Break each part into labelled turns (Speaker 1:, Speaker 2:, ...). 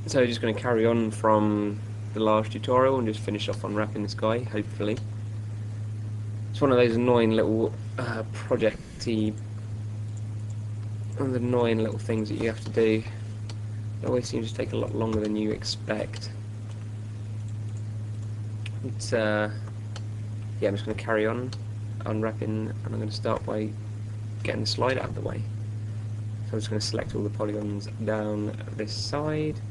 Speaker 1: So just going to carry on from the last tutorial and just finish off unwrapping this guy, hopefully. It's one of those annoying little projecty, one of the annoying little things that you have to do. It always seems to take a lot longer than you expect. But yeah, I'm just going to carry on unwrapping, and I'm going to start by getting the slide out of the way. So I'm just going to select all the polygons down this side,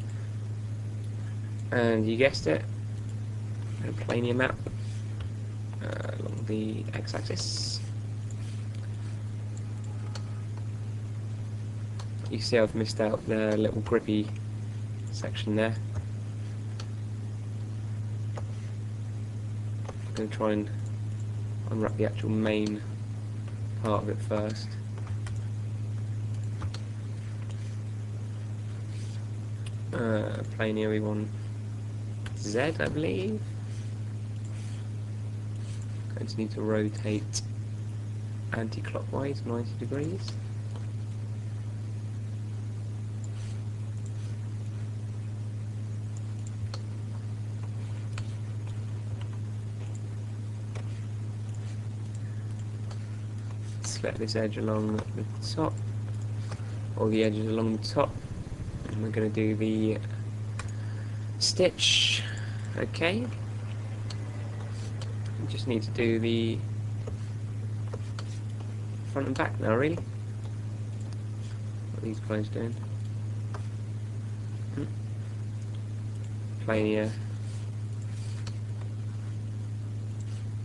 Speaker 1: and you guessed it, a planar map along the x-axis. You see I've missed out the little grippy section there. I'm going to try and unwrap the actual main part of it first. Planar, we want Z, I believe. I just need to rotate anti-clockwise 90 degrees. Select this edge along the top, all the edges along the top, and we're going to do the stitch. Okay, we just need to do the front and back now, really. What are these guys doing? Planar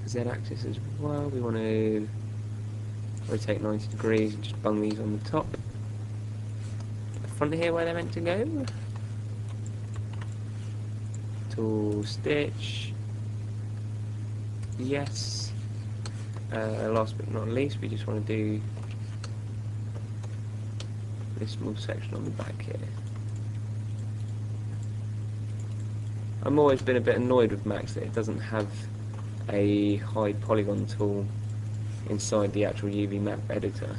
Speaker 1: Z-axis as well. We want to rotate 90 degrees and just bung these on the top. The front here where they're meant to go. Tool, stitch. Yes. Last but not least, we just want to do this small section on the back here. I've always been a bit annoyed with Max that it doesn't have a hide polygon tool inside the actual UV map editor.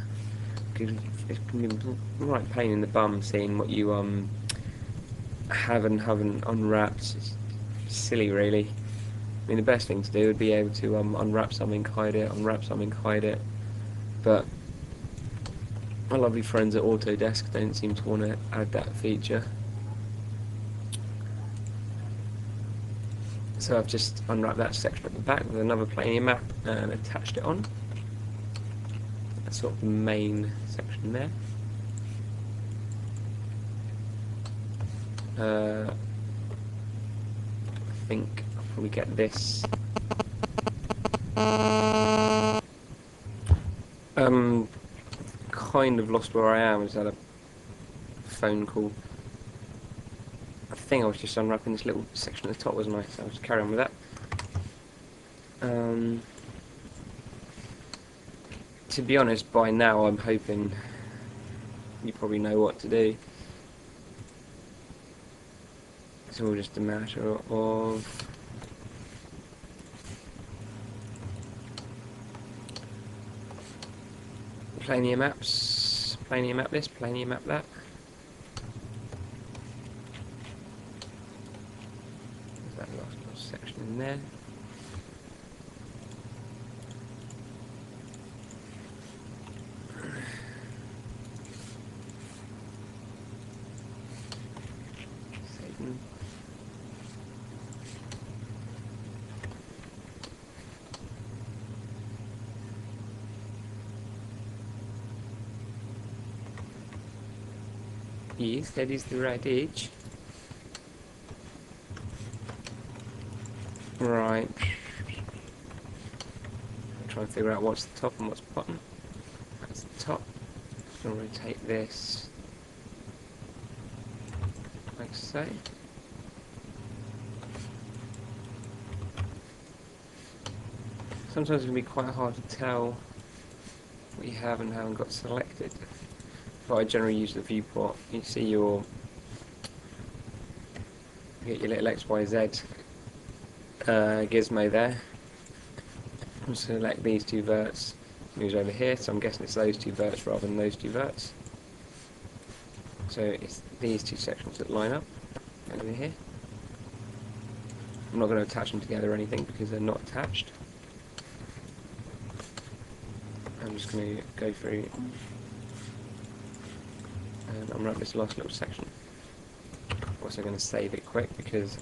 Speaker 1: It's been a right pain in the bum seeing what you have and haven't unwrapped. It's silly, really. I mean, the best thing to do would be able to unwrap something, hide it, unwrap something, hide it. But my lovely friends at Autodesk don't seem to want to add that feature. So I've just unwrapped that section at the back with another planar map and attached it on. That's sort of the main section there. I think I'll probably get this. Kind of lost where I am. I just had a phone call. I think I was just unwrapping this little section at the top, wasn't I? So I'll just carry on with that. To be honest, by now I'm hoping you probably know what to do. It's all just a matter of planar maps, planar map this, planar map that. There's that last little section in there. Saving. Yes, that is the right edge. Right. Try and figure out what's the top and what's the bottom. That's the top. I'm going to rotate this like so. Sometimes it can be quite hard to tell what you have and haven't got selected. But I generally use the viewport. You see you get your little XYZ gizmo there. I'll select these two verts, moves over here, so I'm guessing it's those two verts rather than those two verts. So it's these two sections that line up. over here. I'm not going to attach them together or anything because they're not attached. I'm just going to go through and unwrap this last little section. Also going to save it quick because,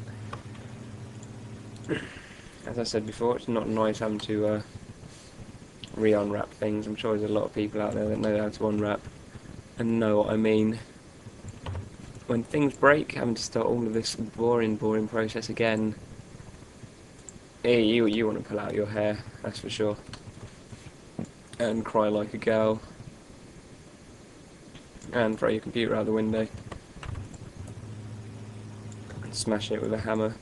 Speaker 1: as I said before, it's not nice having to re-unwrap things. I'm sure there's a lot of people out there that know how to unwrap and know what I mean. When things break, having to start all of this boring process again, you want to pull out your hair, that's for sure, and cry like a girl, and throw your computer out the window, and smash it with a hammer,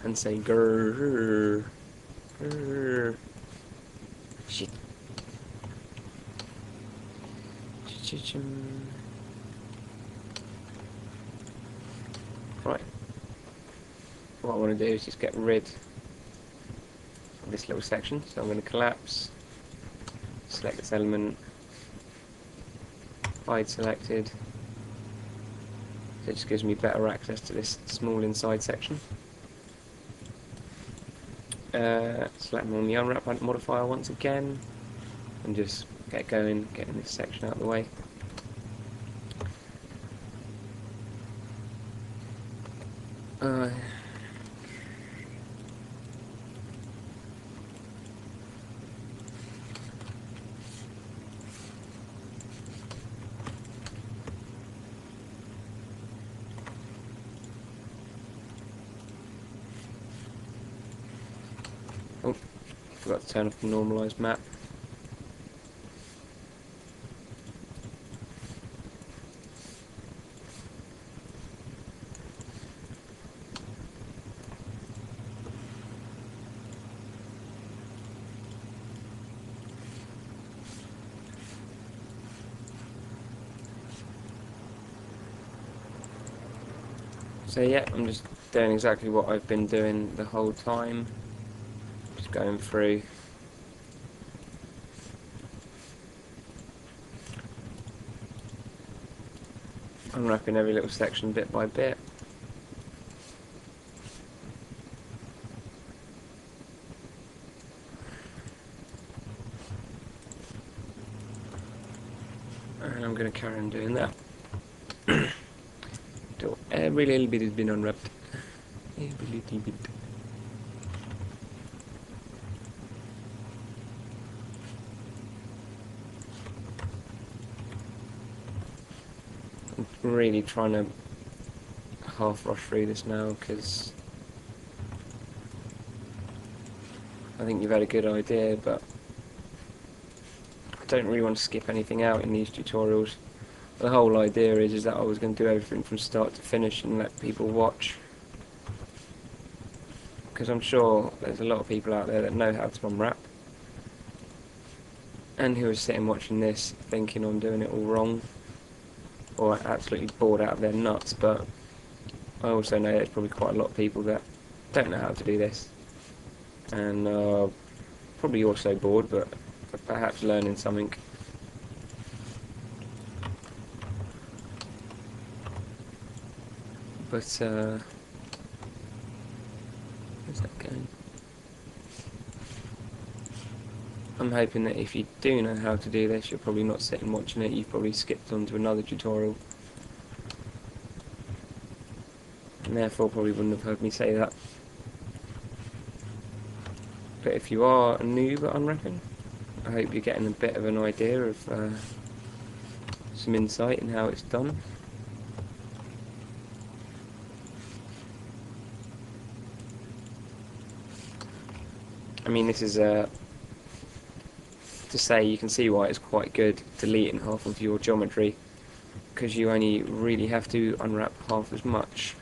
Speaker 1: and say grrr, grrr. Shit. Right. What I want to do is just get rid of this little section. So I'm going to collapse, select this element, hide selected. So it just gives me better access to this small inside section. Select on the unwrap modifier once again, and just get going, getting this section out of the way. Oh, forgot to turn off the normalized map. So yeah, I'm just doing exactly what I've been doing the whole time. Just going through. Unwrapping every little section bit by bit. And I'm going to carry on doing that. Till every little bit has been unwrapped. Every little bit. I'm really trying to half rush through this now because I think you've had a good idea, but I don't really want to skip anything out in these tutorials. The whole idea is that I was going to do everything from start to finish and let people watch, because I'm sure there's a lot of people out there that know how to unwrap and who are sitting watching this thinking I'm doing it all wrong or absolutely bored out of their nuts, but I also know there's probably quite a lot of people that don't know how to do this and probably also bored, but perhaps learning something. But where's that going? I'm hoping that if you do know how to do this, you're probably not sitting watching it, you've probably skipped on to another tutorial. And therefore probably wouldn't have heard me say that. But if you are a noob at unwrapping, I hope you're getting a bit of an idea of some insight in how it's done. I mean, this is to say you can see why it's quite good deleting half of your geometry, because you only really have to unwrap half as much,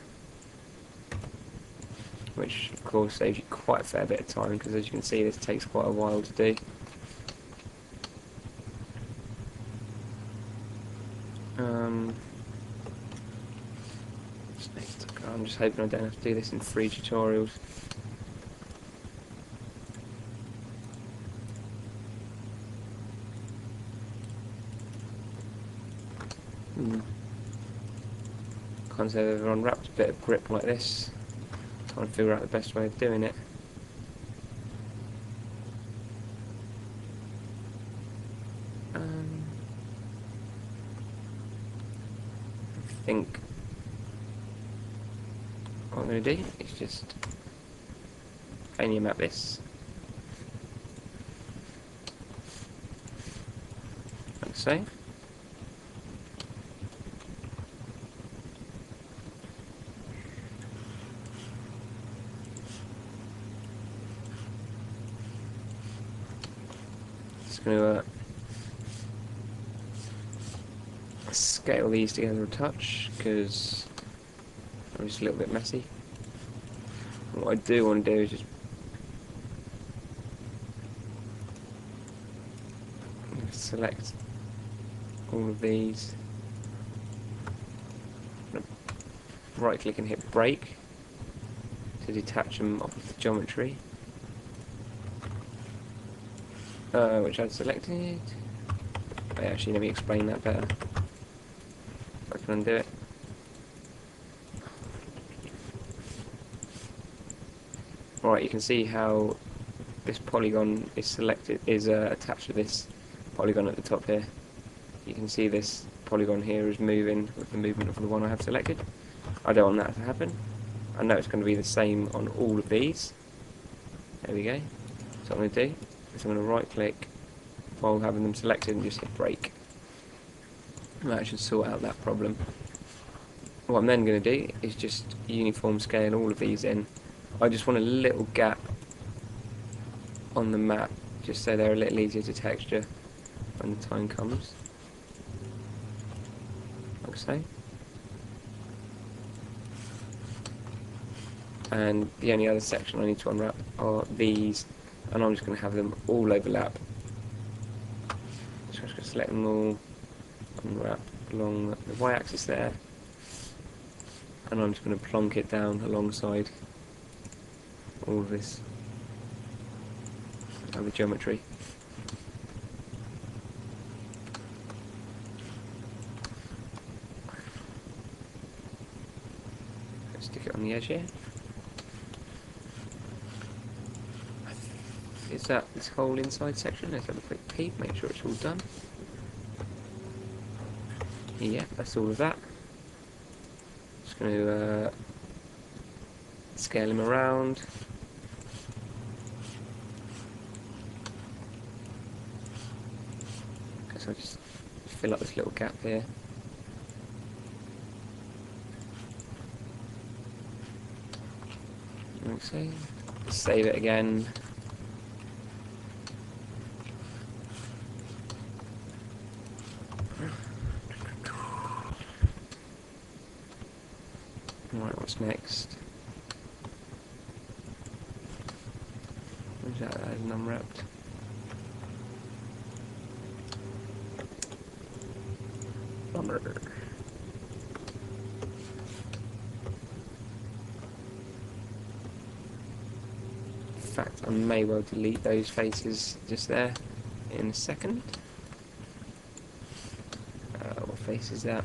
Speaker 1: which of course saves you quite a fair bit of time, because as you can see this takes quite a while to do. I'm just hoping I don't have to do this in 3 tutorials. can't say I've ever unwrapped a bit of grip like this. Trying to figure out the best way of doing it. I think what I'm going to do is just plainly map this. Like so. Just going to scale these together a touch because I'm just a little bit messy. And what I do want to do is just select all of these. Right click and hit break to detach them off of the geometry, which I've selected. Wait, actually, let me explain that better. I can undo it. Right, you can see how this polygon is selected, is attached to this polygon at the top here. You can see this polygon here is moving with the movement of the one I have selected. I don't want that to happen. I know it's going to be the same on all of these. There we go. So what I'm going to do is I'm going to right click while having them selected and just hit break. And that should sort out that problem. What I'm then going to do is just uniform scale all of these in. I just want a little gap on the map, just so they're a little easier to texture when the time comes. Like so. And the only other section I need to unwrap are these, and I'm just going to have them all overlap. So I'm just going to select them all, unwrap along the y-axis there, and I'm just going to plonk it down alongside all of this other geometry. Stick it on the edge here. Is that this whole inside section? Let's have a quick peek, make sure it's all done. Yeah, that's all of that. Just going to scale him around. Okay, so I'll just fill up this little gap here. Like so. Save it again. Right, what's next? Where's that? That isn't unwrapped. Bummer. In fact, I may well delete those faces just there in a second. What face is that?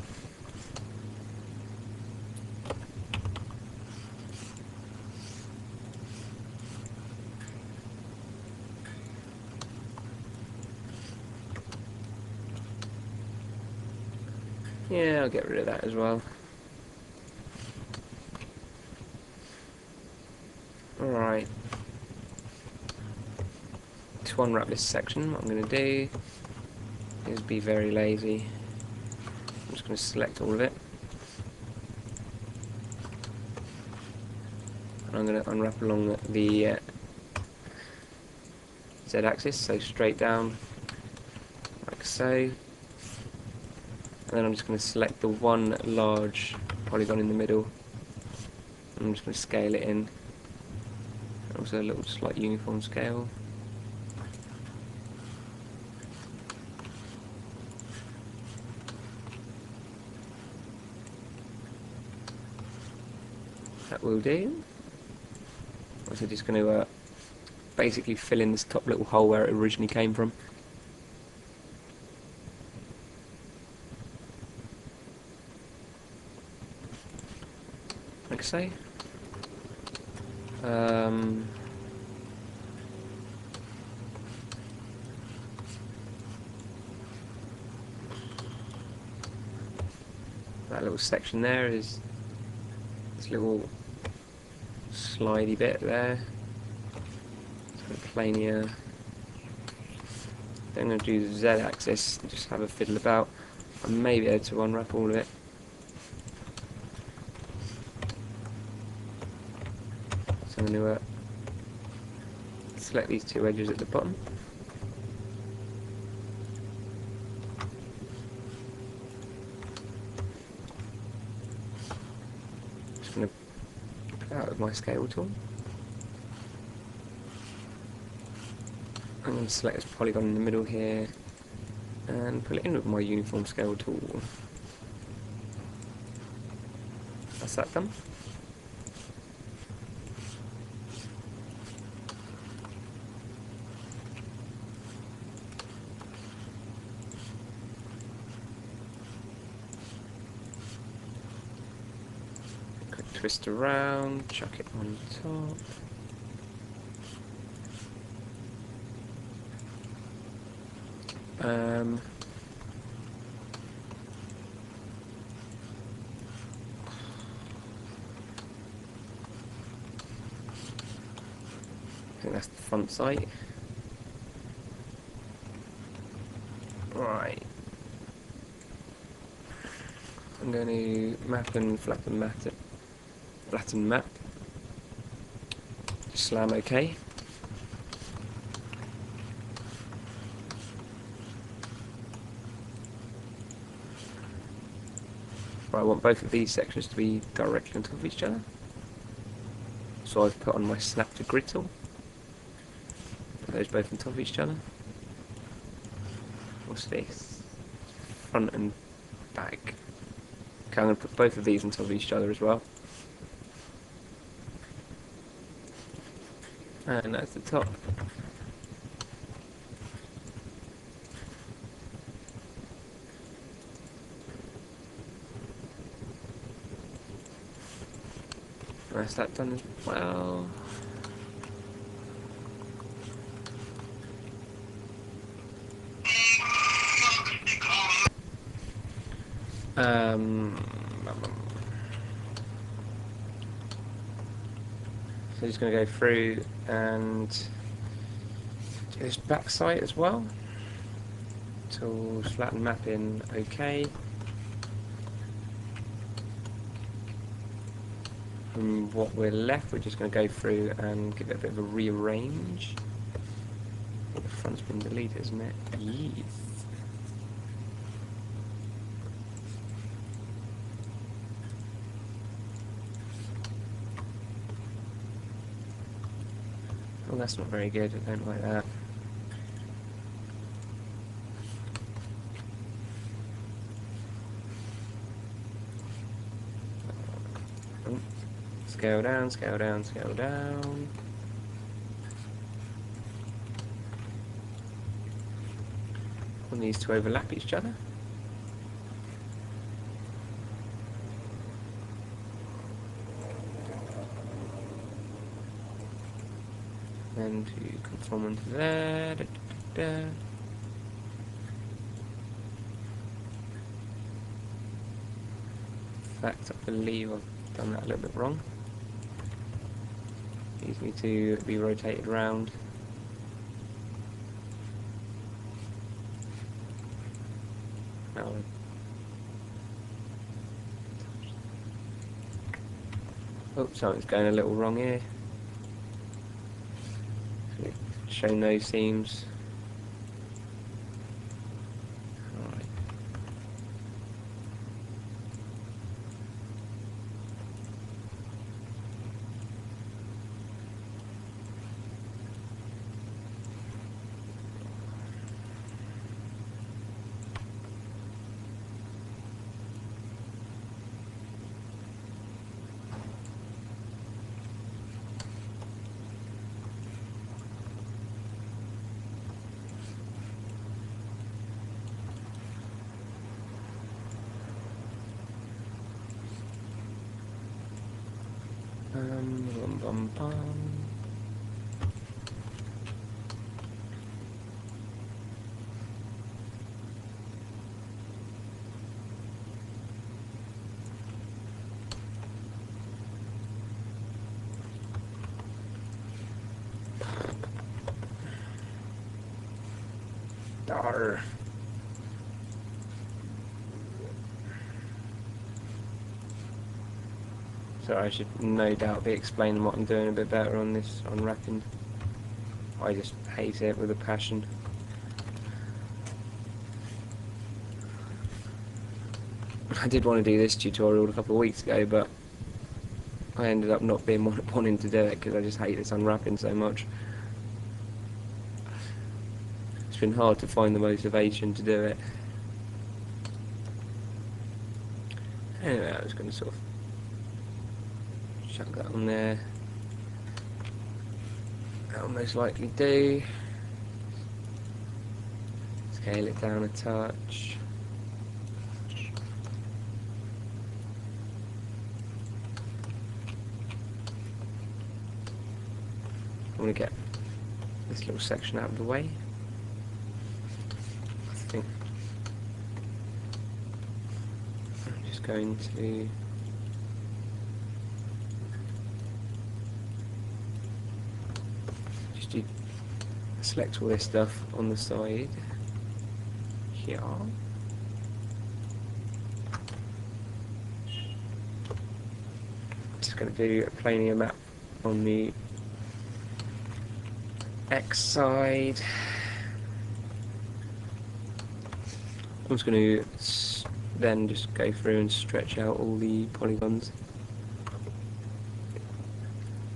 Speaker 1: Yeah, I'll get rid of that as well. Alright. To unwrap this section, what I'm going to do is be very lazy. I'm just going to select all of it. And I'm going to unwrap along the Z-axis, so straight down, like so. And then I'm just going to select the one large polygon in the middle. And I'm just going to scale it in. Also a little slight uniform scale. That will do. Also just going to basically fill in this top little hole where it originally came from. like so. That little section there is this little slidey bit there. It's got a planar. Then I'm going to do the Z-axis and just have a fiddle about. I may be able to unwrap all of it. So I'm going to select these two edges at the bottom. Just going to put it out with my scale tool. I'm going to select this polygon in the middle here and pull it in with my uniform scale tool. That's that done. Quick twist around, chuck it on top. I think that's the front sight. Right. I'm going to map and flatten map. Just slam OK. Right, I want both of these sections to be directly on top of each other. So I've put on my snap to grid tool. Put those both on top of each other. What's this? Front and back. Okay, I'm going to put both of these on top of each other as well. And that's the top. That's that done as well. So just going to go through and do this back sight as well. Tools, flatten mapping, OK. From what we're left, we're just going to go through and give it a bit of a rearrange. I think the front's been deleted, isn't it? Yes. Oh, that's not very good. I don't like that. Scale down, scale down, scale down. I want these to overlap each other. And to conform into there. Da, da, da. In fact, I believe I've done that a little bit wrong. Needs me to be rotated round. Now, oh, something's going a little wrong here. Show no seams. Alright. Bum, bum, bum. Darr. So I should no doubt be explaining what I'm doing a bit better on this unwrapping. I just hate it with a passion. I did want to do this tutorial a couple of weeks ago, but I ended up not being wanting to do it because I just hate this unwrapping so much. It's been hard to find the motivation to do it. Anyway, I was going to sort of chuck that on there. That'll most likely do. Scale it down a touch. I want to get this little section out of the way. I think I'm just going to select all this stuff on the side here. Just going to do a planar map on the X side. I'm just going to then just go through and stretch out all the polygons.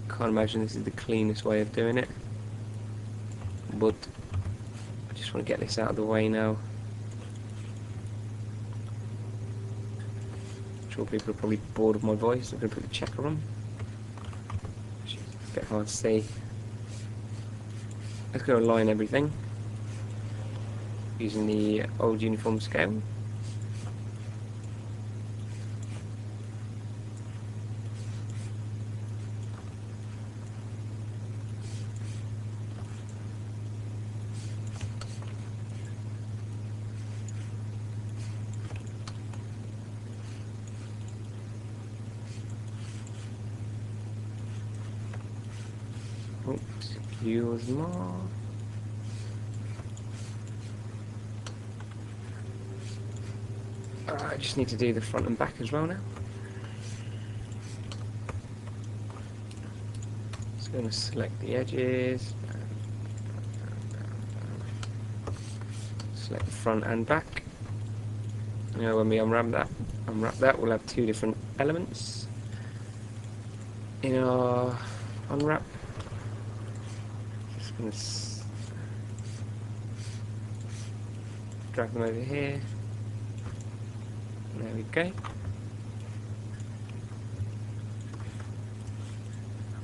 Speaker 1: Can't imagine this is the cleanest way of doing it, but I just want to get this out of the way now. I'm sure people are probably bored of my voice. I'm going to put the checker on. It's a bit hard to see. Let's go align everything using the old uniform scale. Excuse me. I just need to do the front and back as well now. Just going to select the edges, select the front and back. Now when we unwrap that, we'll have two different elements in our unwrap. Just going to drag them over here. There we go.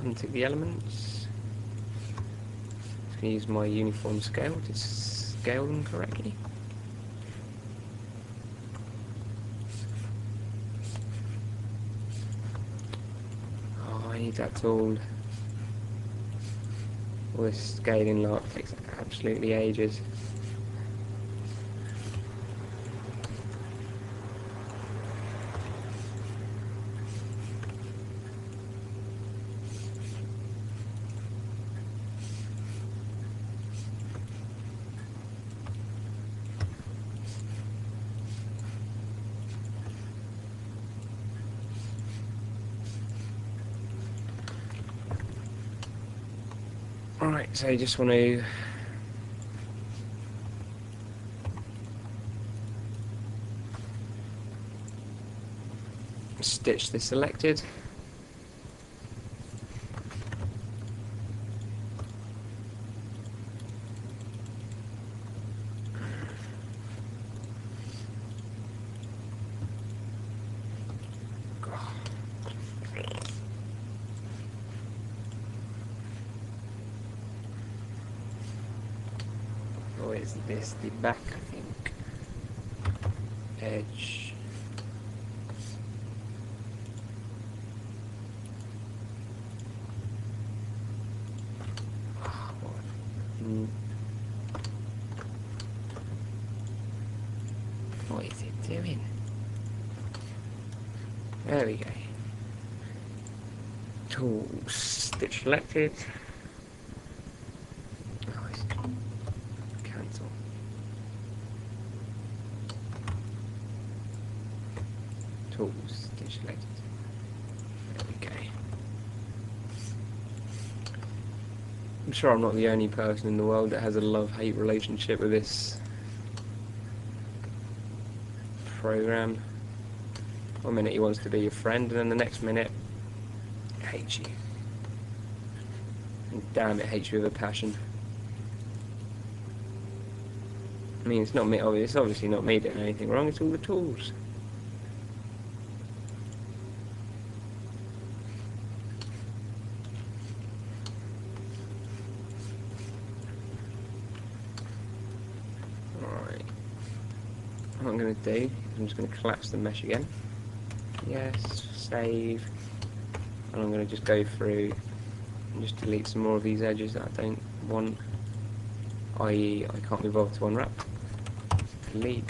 Speaker 1: Untick the elements. I'm going to use my uniform scale to scale them correctly. Oh, I need that tool. All this scaling lot takes absolutely ages. Alright, so you just want to stitch the selected. Or is this the back, I think? Edge. What is it doing? There we go. Tools, stitch selected. Oh, it's cancel. Tools, stitch selected. There we go. I'm sure I'm not the only person in the world that has a love-hate relationship with this program. One minute he wants to be your friend, and then the next minute he hates you. And damn, it hates you with a passion. I mean, it's not me. It's obviously not me doing anything wrong. It's all the tools. Alright. What I'm going to do is I'm just going to collapse the mesh again. Yes, save. And I'm going to just go through and just delete some more of these edges that I don't want. I.e., I can't be bothered to unwrap. Delete.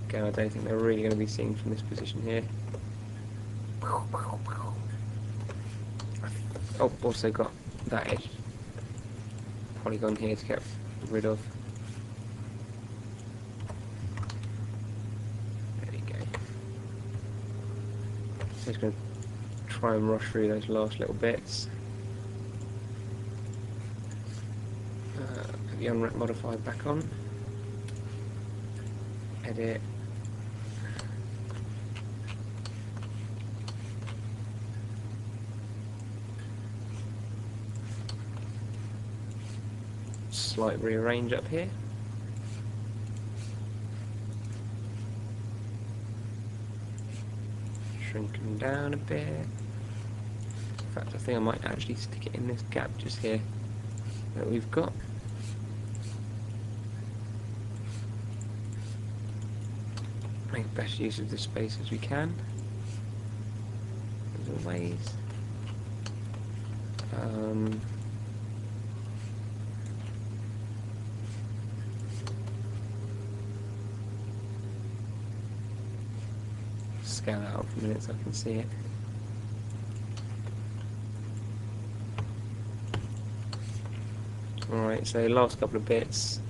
Speaker 1: Again, I don't think they're really going to be seen from this position here. I've also got that edge polygon here to get rid of. There we go. So just going to try and rush through those last little bits. Put the unwrap modifier back on. Edit. Slight rearrange up here. Shrink them down a bit. In fact, I think I might actually stick it in this gap just here that we've got. Make the best use of this space as we can, as always. Scale that out for a minute so I can see it. Alright, so last couple of bits.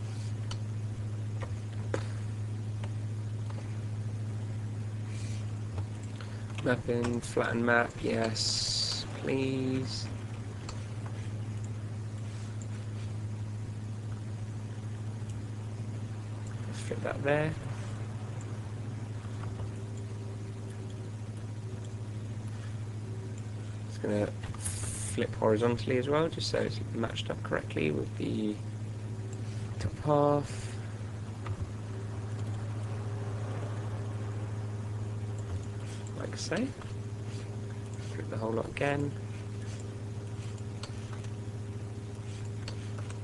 Speaker 1: Mapping, flatten map, yes, please. Fit that there. It's going to flip horizontally as well, just so it's matched up correctly with the top half. Like so. Flip the whole lot again.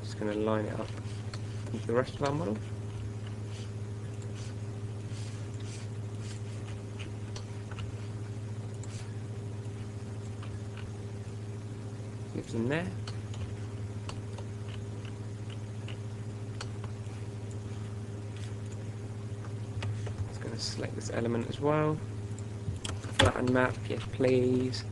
Speaker 1: Just going to line it up with the rest of our model. Clips in there. Just going to select this element as well. Flatten map, yes please.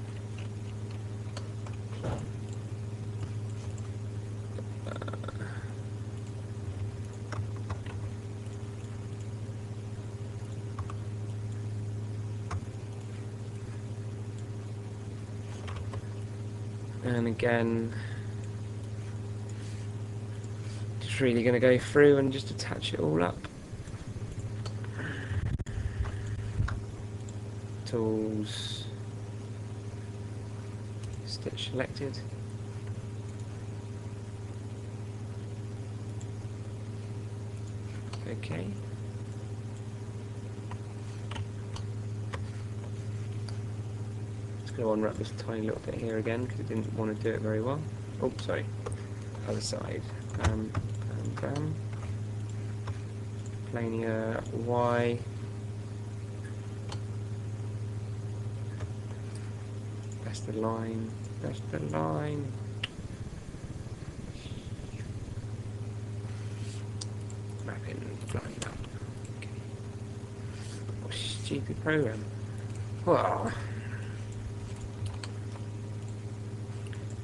Speaker 1: And again, just really going to go through and just attach it all up. Tools, stitch selected. Okay. Just going to unwrap this tiny little bit here again because it didn't want to do it very well. Oh, sorry. Other side. Bam, bam, bam. Planar Y. That's the line. That's the line. stupid program. Wow.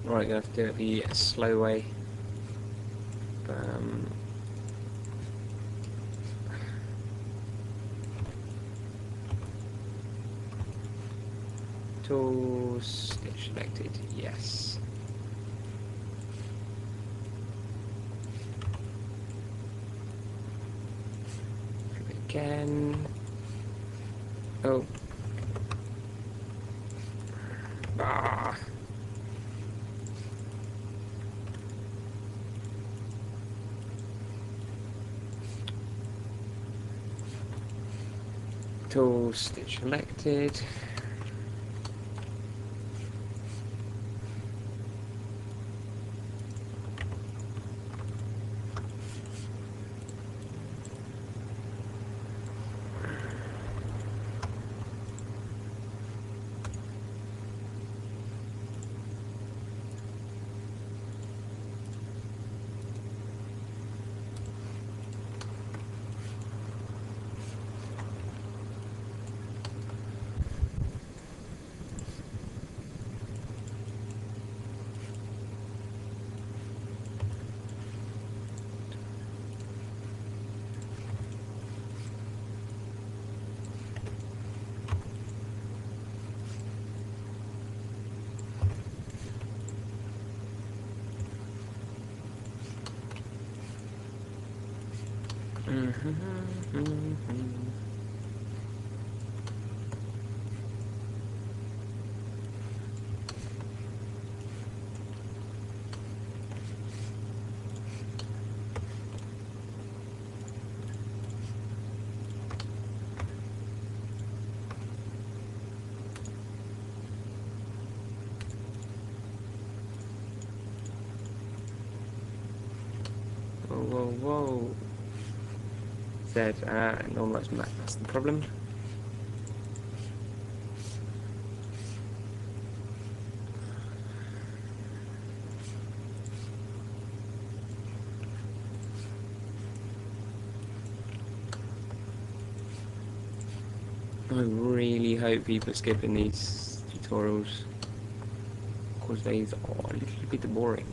Speaker 1: Right, gonna have to do it the slow way. Tool stitch selected, yes. Again. Oh. Ah. Tool stitch selected. Whoa, whoa. Said, normalized map, that's the problem. I really hope people are skipping these tutorials, because these are a little bit boring.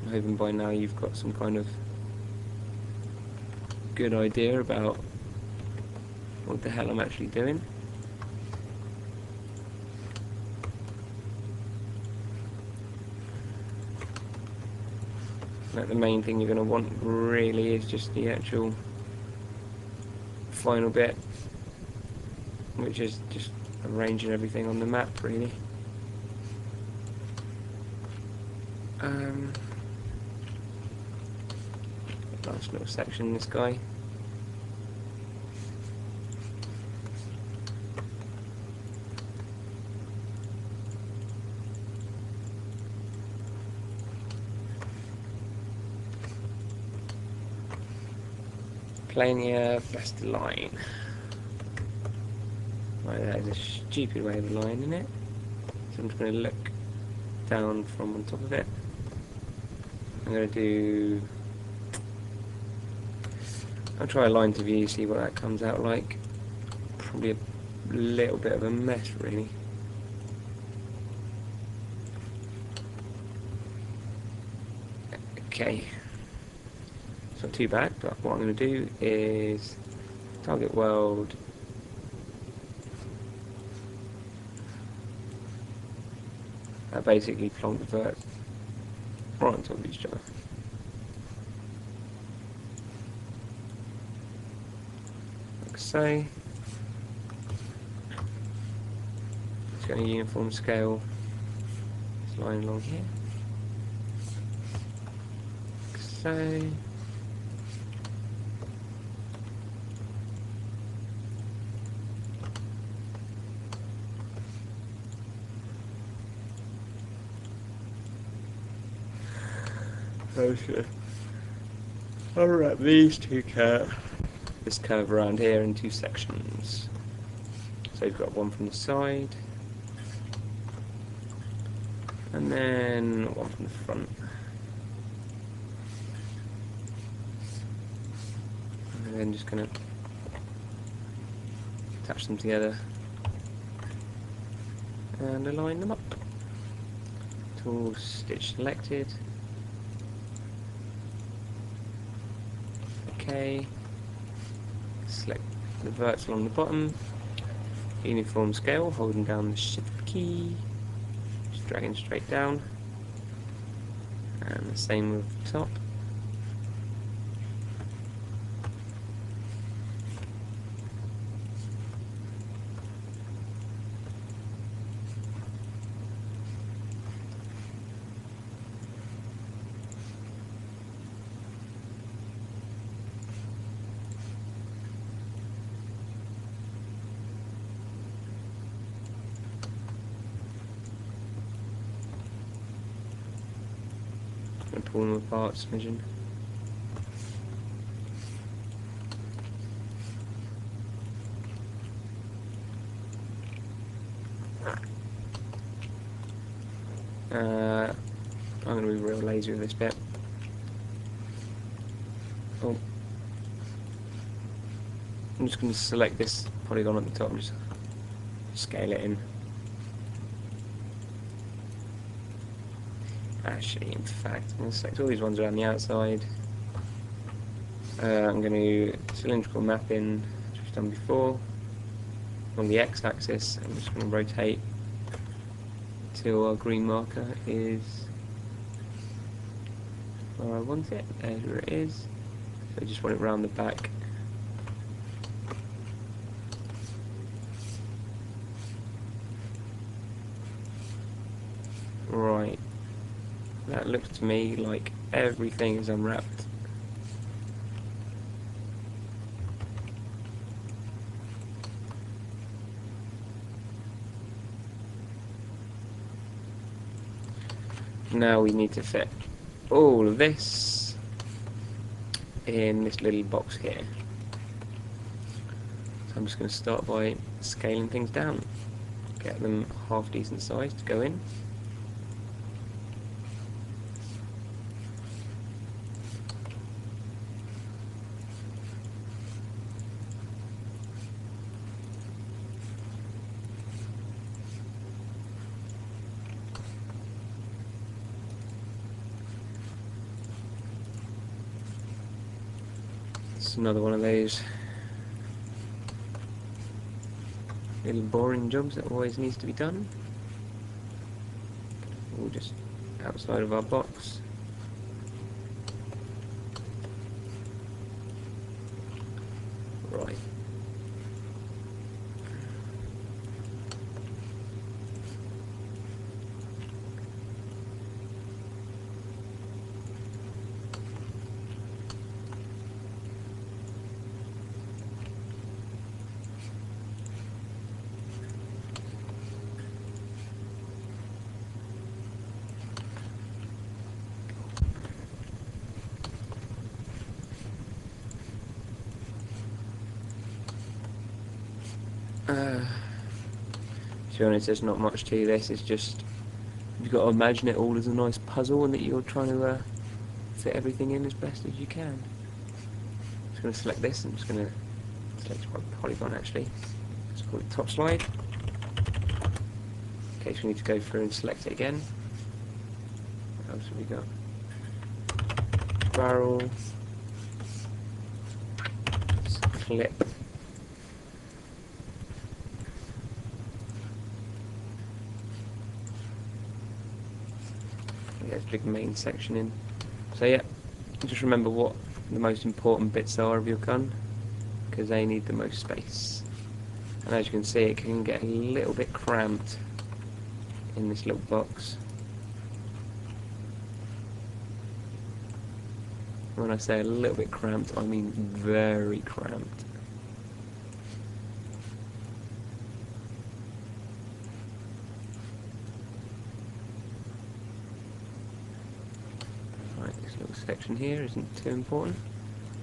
Speaker 1: I'm hoping by now you've got some kind of good idea about what the hell I'm actually doing. Like the main thing you're going to want really is just the actual final bit, which is just arranging everything on the map really. Nice little section, this guy. Plania best line. Right, that is a stupid way of lining it. So I'm just going to look down from on top of it. I'm going to do... I'll try a line to view, see what that comes out like. Probably a little bit of a mess, really. Okay. It's not too bad, but what I'm going to do is target world. That basically plonk the vert right on top of each other. Like so. It's got a uniform scale. This line along here. Like so. Okay. Unwrap these two this curve around here in two sections. So you've got one from the side, and then one from the front. and then just going to attach them together and align them up. Tool stitch selected. Okay. Select the verts along the bottom. Uniform scale, holding down the shift key. Just dragging straight down. And the same with the top. And pull them apart, smidgen. I'm going to be real lazy with this bit. Oh. I'm just going to select this polygon at the top and just scale it in. Actually, in fact, I'm going to select all these ones around the outside. I'm going to cylindrical mapping, which we've done before, on the x-axis. I'm just going to rotate till our green marker is where I want it. There's where it is. So I just want it round the back. Right. That looks to me like everything is unwrapped. Now we need to fit all of this in this little box here. So I'm just going to start by scaling things down. Get them half decent size to go in. It's another one of those little boring jobs that always needs to be done. All just outside of our box. Right. To be honest, there's not much to this. It's just you've got to imagine it all as a nice puzzle, and that you're trying to fit everything in as best as you can. I'm just going to select this. I'm just going to select one polygon actually. Let's call it top slide. In case we need to go through and select it again. What else have we got? Barrel. Clip. There's a big main section in. So yeah, just remember what the most important bits are of your gun, because they need the most space. And as you can see, it can get a little bit cramped in this little box. When I say a little bit cramped, I mean very cramped. This little section here isn't too important.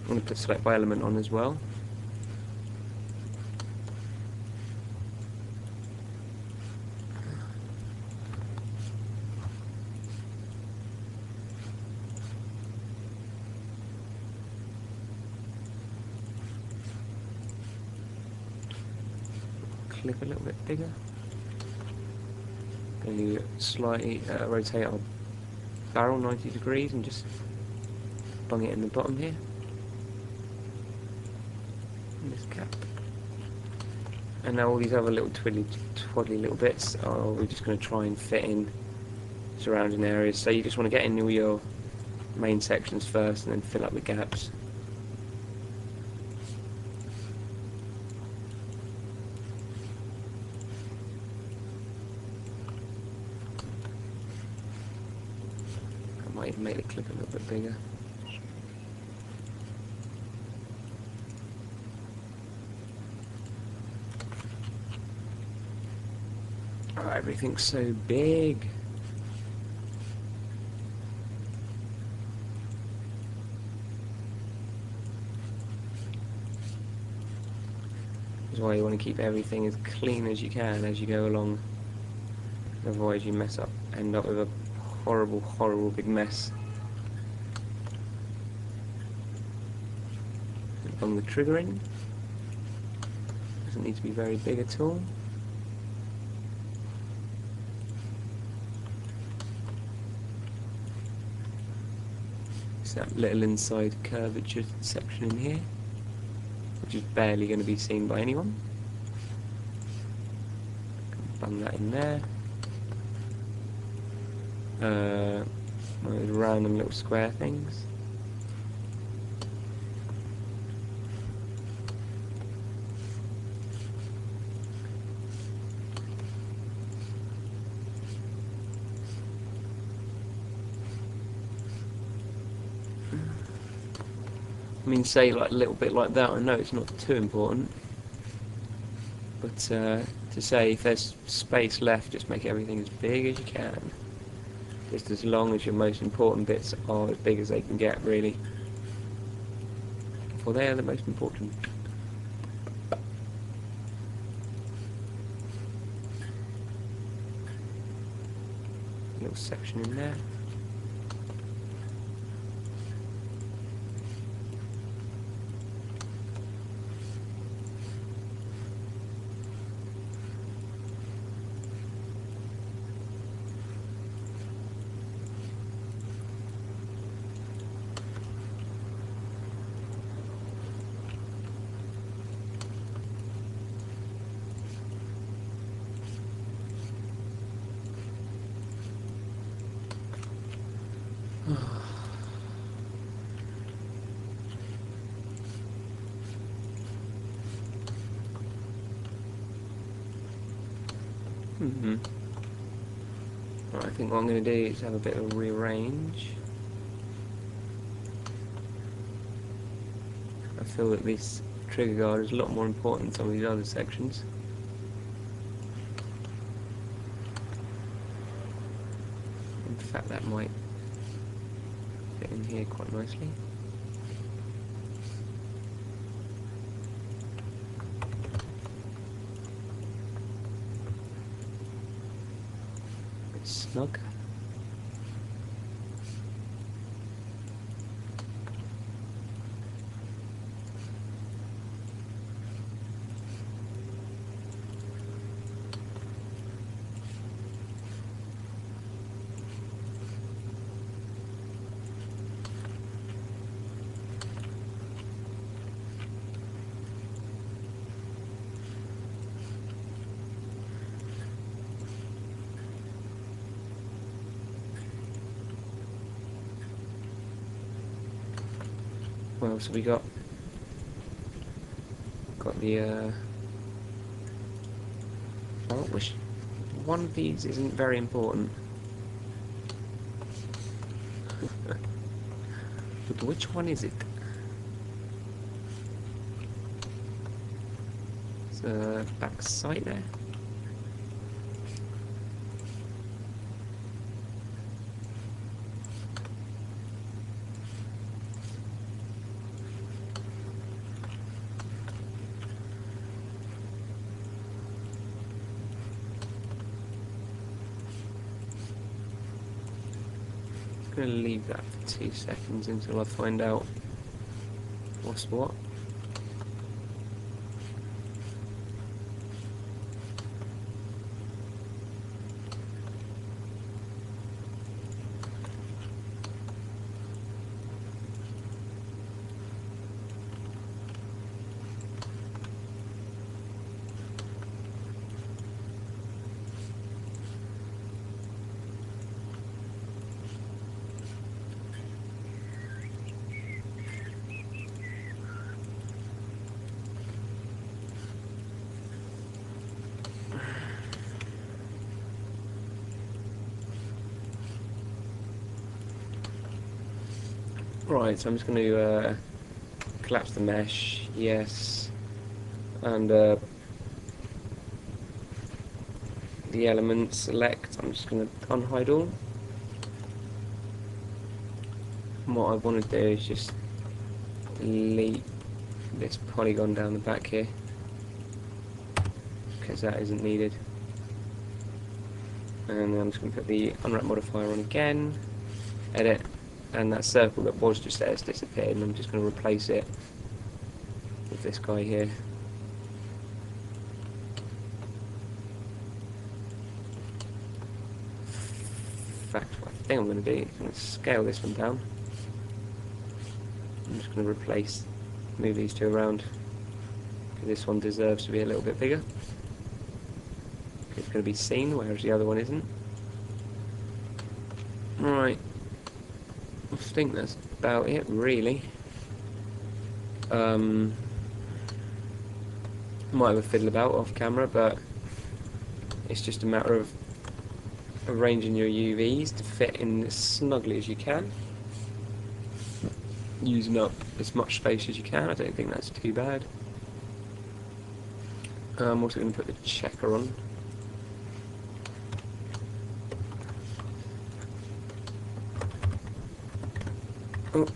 Speaker 1: I'm going to put select by element on as well. clip a little bit bigger. Going to slightly rotate our barrel 90 degrees and just bung it in the bottom here. And this cap. And now all these other little twiddly little bits we're just going to try and fit in surrounding areas. So you just want to get in all your main sections first and then fill up the gaps. I might even make the clip a little bit bigger. Oh, everything's so big. That's why you want to keep everything as clean as you can as you go along. Otherwise you mess up, end up with a horrible, horrible big mess. Bung the trigger in. Doesn't need to be very big at all. It's that little inside curvature section in here, which is barely going to be seen by anyone. Bung that in there. One of those random little square things. I mean, say like a little bit like that. I know it's not too important, but to say if there's space left, just make everything as big as you can. Just as long as your most important bits are as big as they can get, really. For they are the most important. Little section in there. Right, I think what I'm going to do is have a bit of a rearrange. I feel that this trigger guard is a lot more important than some of these other sections. In fact, that might fit in here quite nicely. Snug. What else have we got? Got the well, which one of these isn't very important. But which one is it? It's the back sight there. I'm going to leave that for 2 seconds until I find out what's what. Right, so I'm just going to collapse the mesh, yes, and the element select, I'm just going to unhide all. And what I want to do is just delete this polygon down the back here, because that isn't needed. And then I'm just going to put the unwrap modifier on again, edit, and that circle that was just there has disappeared, and I'm just going to replace it with this guy here. In fact, what I think I'm going to do is I'm going to scale this one down. I'm just going to move these two around, because this one deserves to be a little bit bigger. It's going to be seen, whereas the other one isn't. Right, I think that's about it, really. Might have a fiddle about off camera, but it's just a matter of arranging your UVs to fit in as snugly as you can, using up as much space as you can. I don't think that's too bad. I'm also going to put the checker on. Oh,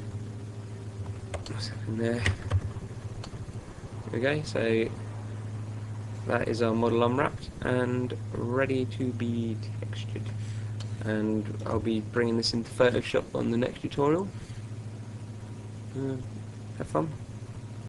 Speaker 1: what's happening there? Okay, so that is our model unwrapped and ready to be textured. And I'll be bringing this into Photoshop on the next tutorial. Have fun.